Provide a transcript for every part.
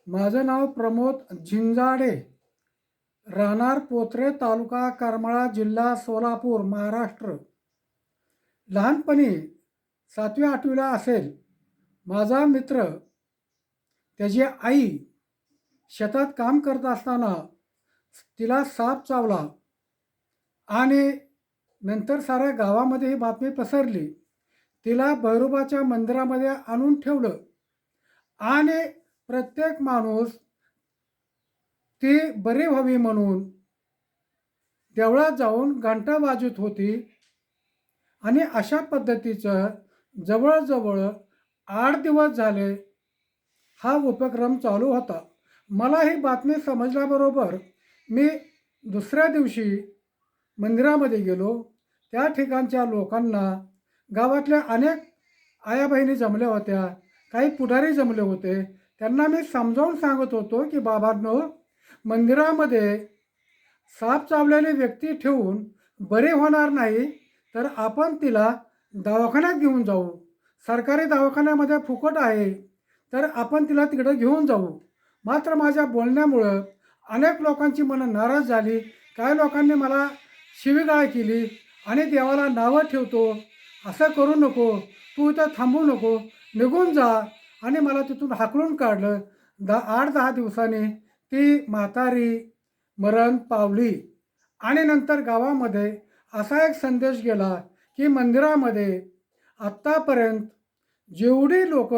माझं नाव प्रमोद झिंजाडे, राहणार पोत्रे, तालुका करमाळा, जिल्हा सोलापूर, महाराष्ट्र. लहानपणी 7वी-8वीला असेल, माझा मित्र त्याची आई शेतात काम करत असताना तिला साप चावला आणि नंतर साऱ्या गावामध्ये ही बातमी पसरली. तिला भैरोबाच्या मंदिरामध्ये आणून ठेवलं आणि प्रत्येक माणूस ती बरी व्हावी म्हणून देवळात जाऊन घंटा वाजवत होती आणि अशा पद्धतीचं जवळजवळ 8 दिवस झाले हा उपक्रम चालू होता. मला ही बातमी समजल्याबरोबर मी दुसऱ्या दिवशी मंदिरामध्ये गेलो. त्या ठिकाणच्या लोकांना, गावातल्या अनेक आया बहिणी जमल्या होत्या, काही पुढारी जमले होते. त्यांना मी समजावून सांगत होतो की बाबांनो, मंदिरामध्ये साप चावलेली व्यक्ती ठेवून बरे होणार नाही, तर आपण तिला दवाखान्यात घेऊन जाऊ. सरकारी दवाखान्यामध्ये फुकट आहे, तर आपण तिला तिकडं घेऊन जाऊ. मात्र माझ्या बोलण्यामुळं अनेक लोकांची मनं नाराज झाली. काही लोकांनी मला शिवीगाळ केली आणि देवाला नावं ठेवतो, असं करू नको, तू इथं थांबू नको, निघून जा, आणि मला तिथून हाकलून काढलं. 8-10 दिवसांनी ती म्हातारी मरण पावली. आणि नंतर गावामध्ये असा एक संदेश गेला की मंदिरामध्ये आत्तापर्यंत जेवढी लोक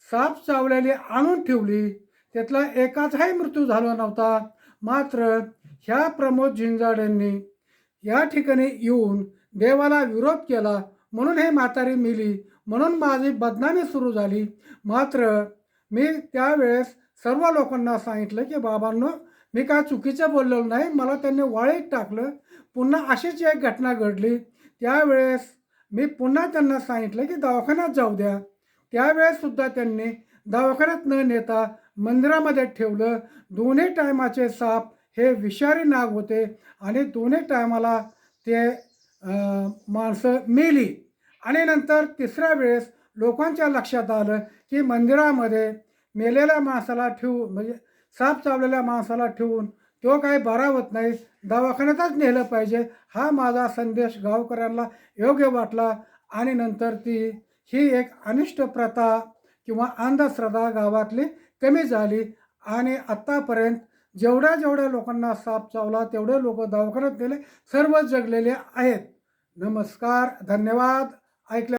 साप चावलेली आणून ठेवली, त्यातला एकाचाही मृत्यू झाला नव्हता. मात्र ह्या प्रमोद झिंजाडेंनी या ठिकाणी येऊन देवाला विरोध केला म्हणून हे म्हातारी मेली, म्हणून माझी बदनामी सुरू झाली. मात्र मी त्यावेळेस सर्व लोकांना सांगितलं की बाबांनो, मी काय चुकीचं बोललेलो नाही. मला त्यांनी वाळीत टाकलं. पुन्हा अशीच एक घटना घडली. त्यावेळेस मी पुन्हा त्यांना सांगितलं की दवाखान्यात जाऊ द्या. त्यावेळेससुद्धा त्यांनी दवाखान्यात न नेता मंदिरामध्ये ठेवलं. दोन्ही टायमाचे साप हे विषारी नाग होते आणि दोन्ही टायमाला ते माणसं मेली. आणि नंतर तिसऱ्या वेळेस लोकांच्या लक्षात आलं की मंदिरामध्ये मेलेल्या माणसाला ठेवून, म्हणजे साप चावलेल्या माणसाला ठेवून तो काही बरा होत नाही, दवाखान्यातच नेलं पाहिजे. हा माझा संदेश गावकऱ्यांना योग्य वाटला आणि नंतर ही एक अनिष्ट प्रथा किंवा अंधश्रद्धा गावातली कमी झाली आणि आत्तापर्यंत जेवढ्या लोकांना साप चावला तेवढे लोक दवाखान्यात गेले, सर्व जगलेले आहेत. नमस्कार, धन्यवाद. ऐकल्या